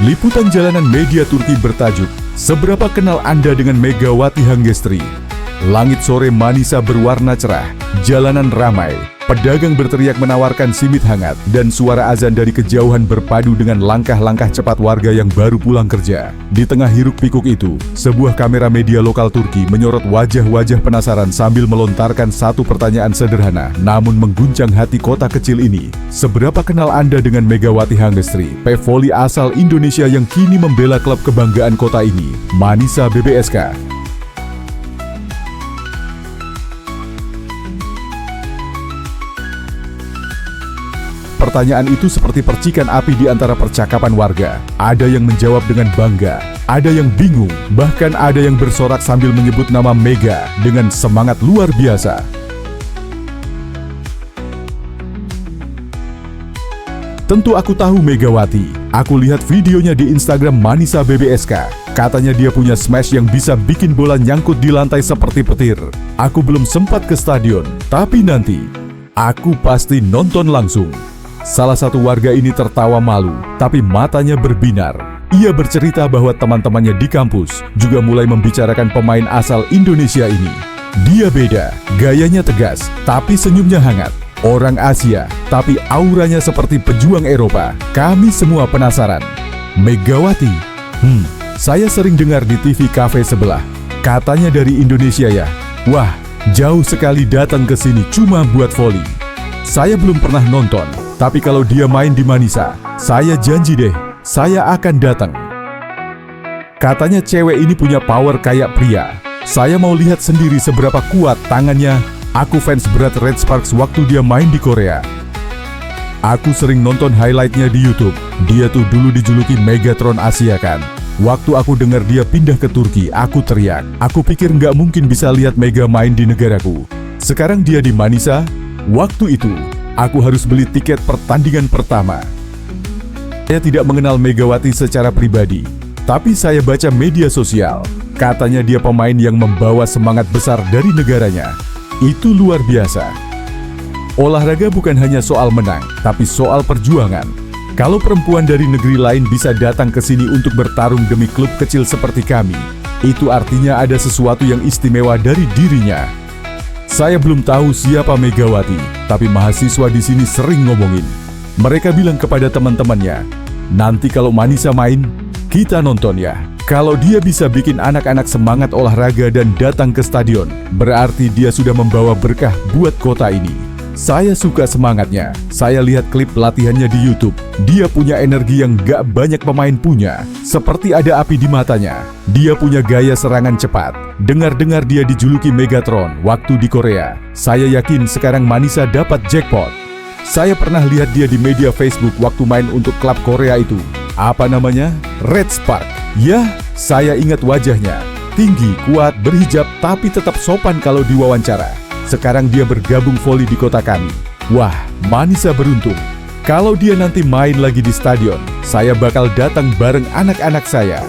Liputan jalanan media Turki bertajuk, "Seberapa kenal Anda dengan Megawati Hangestri?" Langit sore Manisa berwarna cerah, jalanan ramai, pedagang berteriak menawarkan simit hangat, dan suara azan dari kejauhan berpadu dengan langkah-langkah cepat warga yang baru pulang kerja. Di tengah hiruk-pikuk itu, sebuah kamera media lokal Turki menyorot wajah-wajah penasaran sambil melontarkan satu pertanyaan sederhana, namun mengguncang hati kota kecil ini. Seberapa kenal Anda dengan Megawati Hangestri, pevoli asal Indonesia yang kini membela klub kebanggaan kota ini, Manisa BBSK? Pertanyaan itu seperti percikan api di antara percakapan warga. Ada yang menjawab dengan bangga, ada yang bingung, bahkan ada yang bersorak sambil menyebut nama Mega dengan semangat luar biasa. Tentu aku tahu Megawati. Aku lihat videonya di Instagram Manisa BBSK. Katanya dia punya smash yang bisa bikin bola nyangkut di lantai seperti petir. Aku belum sempat ke stadion, tapi nanti aku pasti nonton langsung. Salah satu warga ini tertawa malu, tapi matanya berbinar. Ia bercerita bahwa teman-temannya di kampus juga mulai membicarakan pemain asal Indonesia ini. Dia beda, gayanya tegas, tapi senyumnya hangat. Orang Asia, tapi auranya seperti pejuang Eropa. Kami semua penasaran. Megawati? Saya sering dengar di TV kafe sebelah. Katanya dari Indonesia ya? Wah, jauh sekali datang ke sini cuma buat voli. Saya belum pernah nonton, tapi kalau dia main di Manisa, saya janji deh, saya akan datang. Katanya cewek ini punya power kayak pria. Saya mau lihat sendiri seberapa kuat tangannya. Aku fans berat Red Sparks waktu dia main di Korea. Aku sering nonton highlightnya di YouTube. Dia tuh dulu dijuluki Megatron Asia kan. Waktu aku dengar dia pindah ke Turki, aku teriak. Aku pikir nggak mungkin bisa lihat Mega main di negaraku. Sekarang dia di Manisa. Waktu itu, aku harus beli tiket pertandingan pertama. Saya tidak mengenal Megawati secara pribadi, tapi saya baca media sosial. Katanya dia pemain yang membawa semangat besar dari negaranya. Itu luar biasa. Olahraga bukan hanya soal menang, tapi soal perjuangan. Kalau perempuan dari negeri lain bisa datang ke sini untuk bertarung demi klub kecil seperti kami, itu artinya ada sesuatu yang istimewa dari dirinya. Saya belum tahu siapa Megawati, tapi mahasiswa di sini sering ngomongin. Mereka bilang kepada teman-temannya, nanti kalau Manisa main, kita nonton ya. Kalau dia bisa bikin anak-anak semangat olahraga dan datang ke stadion, berarti dia sudah membawa berkah buat kota ini. Saya suka semangatnya. Saya lihat klip latihannya di YouTube. Dia punya energi yang gak banyak pemain punya. Seperti ada api di matanya. Dia punya gaya serangan cepat. Dengar-dengar dia dijuluki Megatron waktu di Korea. Saya yakin sekarang Manisa dapat jackpot. Saya pernah lihat dia di media Facebook waktu main untuk klub Korea itu. Apa namanya? Red Spark. Ya, saya ingat wajahnya. Tinggi, kuat, berhijab, tapi tetap sopan kalau diwawancara. Sekarang dia bergabung voli di kota kami. Wah, Manisa beruntung. Kalau dia nanti main lagi di stadion, saya bakal datang bareng anak-anak saya.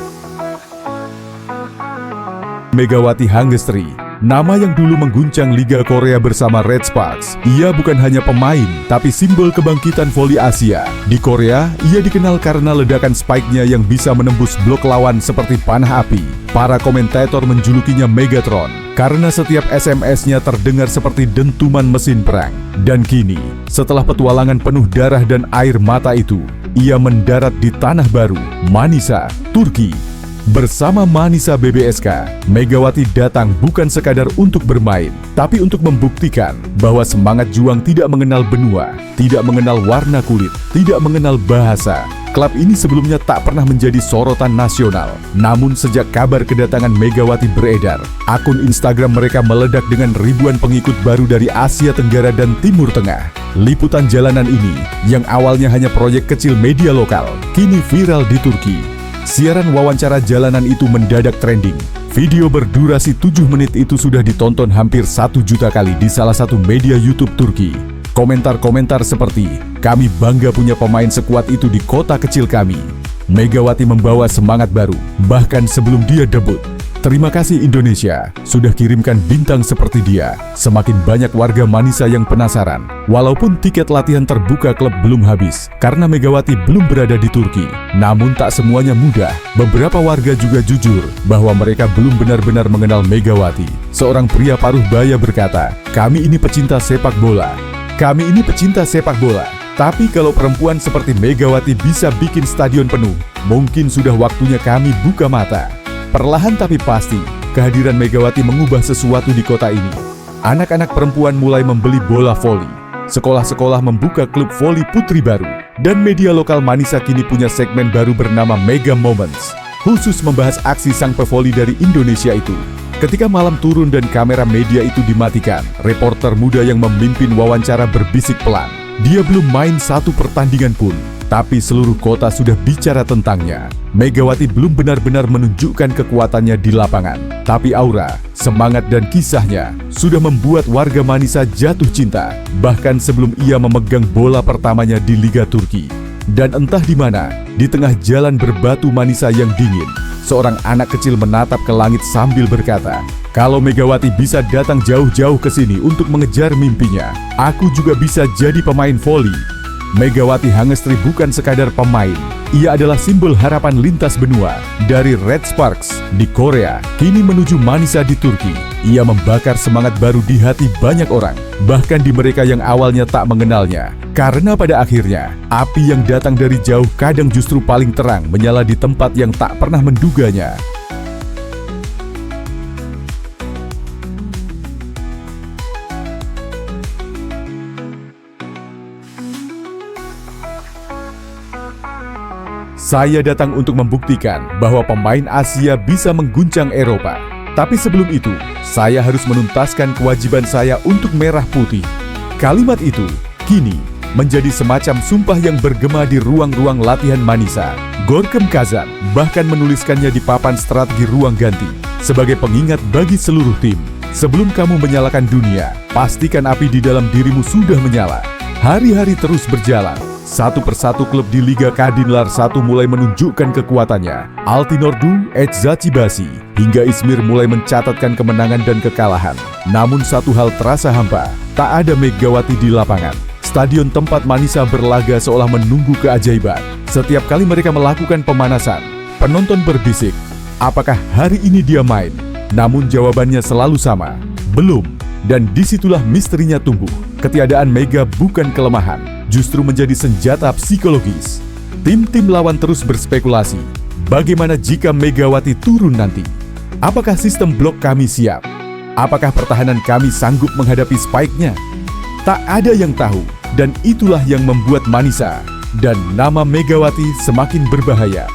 Megawati Hangestri, nama yang dulu mengguncang Liga Korea bersama Red Sparks. Ia bukan hanya pemain, tapi simbol kebangkitan voli Asia. Di Korea, ia dikenal karena ledakan spike-nya yang bisa menembus blok lawan seperti panah api. Para komentator menjulukinya Megatron, karena setiap SMS-nya terdengar seperti dentuman mesin perang. Dan kini, setelah petualangan penuh darah dan air mata itu, ia mendarat di tanah baru, Manisa, Turki. Bersama Manisa BBSK, Megawati datang bukan sekadar untuk bermain, tapi untuk membuktikan bahwa semangat juang tidak mengenal benua, tidak mengenal warna kulit, tidak mengenal bahasa. Klub ini sebelumnya tak pernah menjadi sorotan nasional. Namun sejak kabar kedatangan Megawati beredar, akun Instagram mereka meledak dengan ribuan pengikut baru dari Asia Tenggara dan Timur Tengah. Liputan jalanan ini, yang awalnya hanya proyek kecil media lokal, kini viral di Turki. Siaran wawancara jalanan itu mendadak trending. Video berdurasi 7 menit itu sudah ditonton hampir 1 juta kali di salah satu media YouTube Turki. Komentar-komentar seperti, "Kami bangga punya pemain sekuat itu di kota kecil kami." Megawati membawa semangat baru, bahkan sebelum dia debut. Terima kasih Indonesia, sudah kirimkan bintang seperti dia. Semakin banyak warga Manisa yang penasaran. Walaupun tiket latihan terbuka klub belum habis, karena Megawati belum berada di Turki. Namun tak semuanya mudah. Beberapa warga juga jujur bahwa mereka belum benar-benar mengenal Megawati. Seorang pria paruh baya berkata, "Kami ini pecinta sepak bola. Kami ini pecinta sepak bola. Tapi kalau perempuan seperti Megawati bisa bikin stadion penuh, mungkin sudah waktunya kami buka mata." Perlahan tapi pasti, kehadiran Megawati mengubah sesuatu di kota ini. Anak-anak perempuan mulai membeli bola voli. Sekolah-sekolah membuka klub voli putri baru. Dan media lokal Manisa kini punya segmen baru bernama Mega Moments, khusus membahas aksi sang pevoli dari Indonesia itu. Ketika malam turun dan kamera media itu dimatikan, reporter muda yang memimpin wawancara berbisik pelan. Dia belum main satu pertandingan pun, tapi seluruh kota sudah bicara tentangnya. Megawati belum benar-benar menunjukkan kekuatannya di lapangan, tapi aura, semangat dan kisahnya sudah membuat warga Manisa jatuh cinta, bahkan sebelum ia memegang bola pertamanya di Liga Turki. Dan entah di mana, di tengah jalan berbatu Manisa yang dingin, seorang anak kecil menatap ke langit sambil berkata, "Kalau Megawati bisa datang jauh-jauh ke sini untuk mengejar mimpinya, aku juga bisa jadi pemain voli." Megawati Hangestri bukan sekadar pemain, ia adalah simbol harapan lintas benua. Dari Red Sparks di Korea, kini menuju Manisa di Turki. Ia membakar semangat baru di hati banyak orang, bahkan di mereka yang awalnya tak mengenalnya. Karena pada akhirnya, api yang datang dari jauh kadang justru paling terang menyala di tempat yang tak pernah menduganya. Saya datang untuk membuktikan bahwa pemain Asia bisa mengguncang Eropa. Tapi sebelum itu, saya harus menuntaskan kewajiban saya untuk merah putih. Kalimat itu kini menjadi semacam sumpah yang bergema di ruang-ruang latihan Manisa. Gorkem Kazan bahkan menuliskannya di papan strategi ruang ganti sebagai pengingat bagi seluruh tim. Sebelum kamu menyalakan dunia, pastikan api di dalam dirimu sudah menyala. Hari-hari terus berjalan. Satu persatu klub di Liga Kadinlar 1 mulai menunjukkan kekuatannya. Altinordu, Eczacı Basi, hingga Izmir mulai mencatatkan kemenangan dan kekalahan. Namun satu hal terasa hampa, tak ada Megawati di lapangan. Stadion tempat Manisa berlaga seolah menunggu keajaiban. Setiap kali mereka melakukan pemanasan, penonton berbisik, apakah hari ini dia main? Namun jawabannya selalu sama, belum. Dan disitulah misterinya tumbuh. Ketiadaan Mega bukan kelemahan, justru menjadi senjata psikologis. Tim-tim lawan terus berspekulasi, bagaimana jika Megawati turun nanti? Apakah sistem blok kami siap? Apakah pertahanan kami sanggup menghadapi spike-nya? Tak ada yang tahu, dan itulah yang membuat Manisa dan nama Megawati semakin berbahaya.